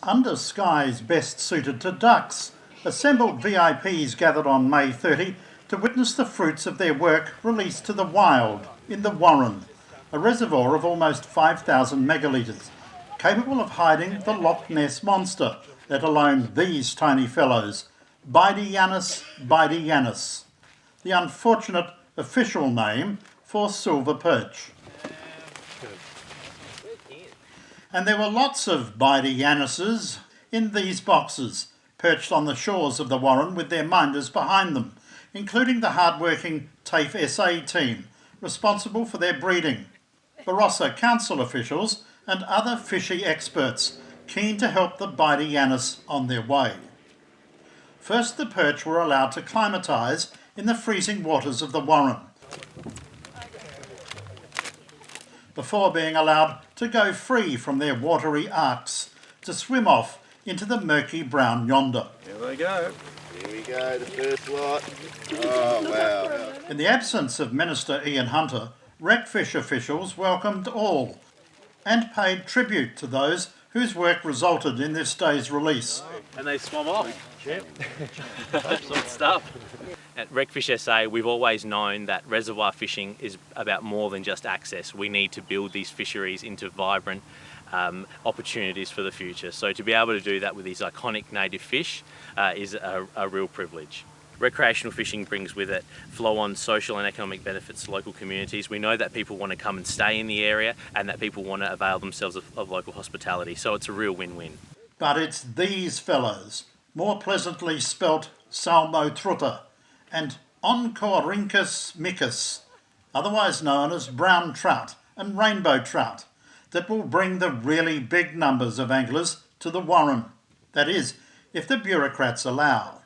Under skies best suited to ducks, assembled VIPs gathered on May 30 to witness the fruits of their work released to the wild in the Warren, a reservoir of almost 5,000 megalitres, capable of hiding the Loch Ness Monster, let alone these tiny fellows, Bidyanus Bidyanus, the unfortunate official name for Silver Perch. And there were lots of Bidyanuses in these boxes, perched on the shores of the Warren with their minders behind them, including the hard-working TAFE SA team, responsible for their breeding, Barossa Council officials and other fishy experts, keen to help the Bidyanus on their way. First, the perch were allowed to climatise in the freezing waters of the Warren, before being allowed to go free from their watery arcs to swim off into the murky brown yonder. Here they go. Here we go, the first lot. Oh, wow. In the absence of Minister Ian Hunter, REFISH officials welcomed all and paid tribute to those whose work resulted in this day's release. And they swam off. Yep. Good stuff. At REFISH SA, we've always known that reservoir fishing is about more than just access. We need to build these fisheries into vibrant opportunities for the future. So to be able to do that with these iconic native fish is a real privilege. Recreational fishing brings with it flow-on social and economic benefits to local communities. We know that people want to come and stay in the area and that people want to avail themselves of local hospitality. So it's a real win-win. But it's these fellows, more pleasantly spelt Salmotruta and Oncorhynchus micus, otherwise known as brown trout and rainbow trout, that will bring the really big numbers of anglers to the Warren. That is, if the bureaucrats allow.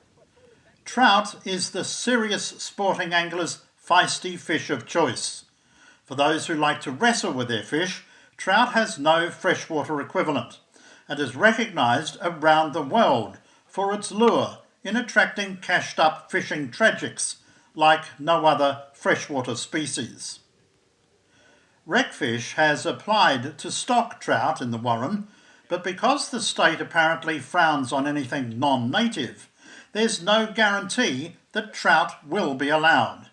Trout is the serious sporting angler's feisty fish of choice. For those who like to wrestle with their fish, trout has no freshwater equivalent and is recognised around the world for its lure in attracting cashed-up fishing tragics like no other freshwater species. REFISH has applied to stock trout in the Warren, but because the state apparently frowns on anything non-native, there's no guarantee that trout will be allowed.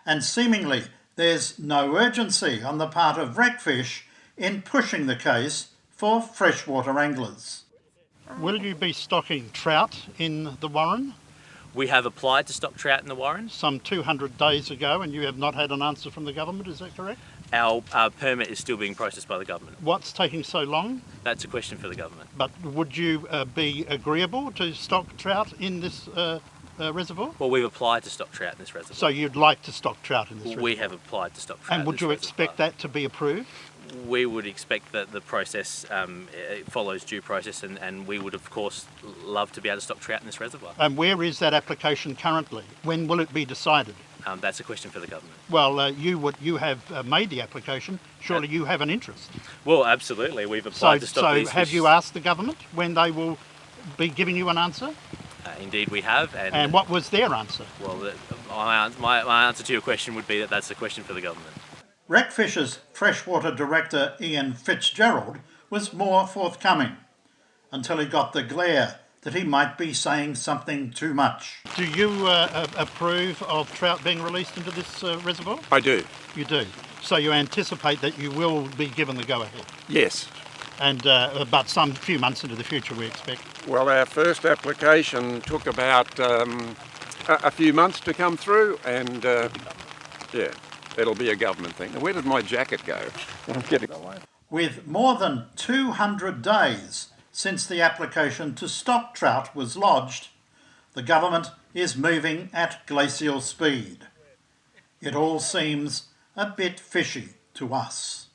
And seemingly there's no urgency on the part of REFISH in pushing the case for freshwater anglers. Will you be stocking trout in the Warren? We have applied to stock trout in the Warren. Some 200 days ago, and you have not had an answer from the government, is that correct? Our permit is still being processed by the government. What's taking so long? That's a question for the government. But would you be agreeable to stock trout in this reservoir? Well, we've applied to stock trout in this reservoir. So you'd like to stock trout in this reservoir? We have applied to stock trout. And would you expect that to be approved? We would expect that the process follows due process, and we would of course love to be able to stock trout in this reservoir. And where is that application currently? When will it be decided? That's a question for the government. Well, you have made the application. Surely you have an interest. Well, absolutely. We've applied to stock these fish. So have you asked the government when they will be giving you an answer? Indeed we have. And what was their answer? Well, my answer to your question would be that that's a question for the government. REFISH's freshwater director Ian Fitzgerald was more forthcoming, until he got the glare that he might be saying something too much. Do you approve of trout being released into this reservoir? I do. You do. So you anticipate that you will be given the go-ahead? Yes. And but some few months into the future, we expect. Well, our first application took about a few months to come through, and yeah, it'll be a government thing. Where did my jacket go? I'm getting that way. With more than 200 days since the application to stock trout was lodged, the government is moving at glacial speed. It all seems a bit fishy to us.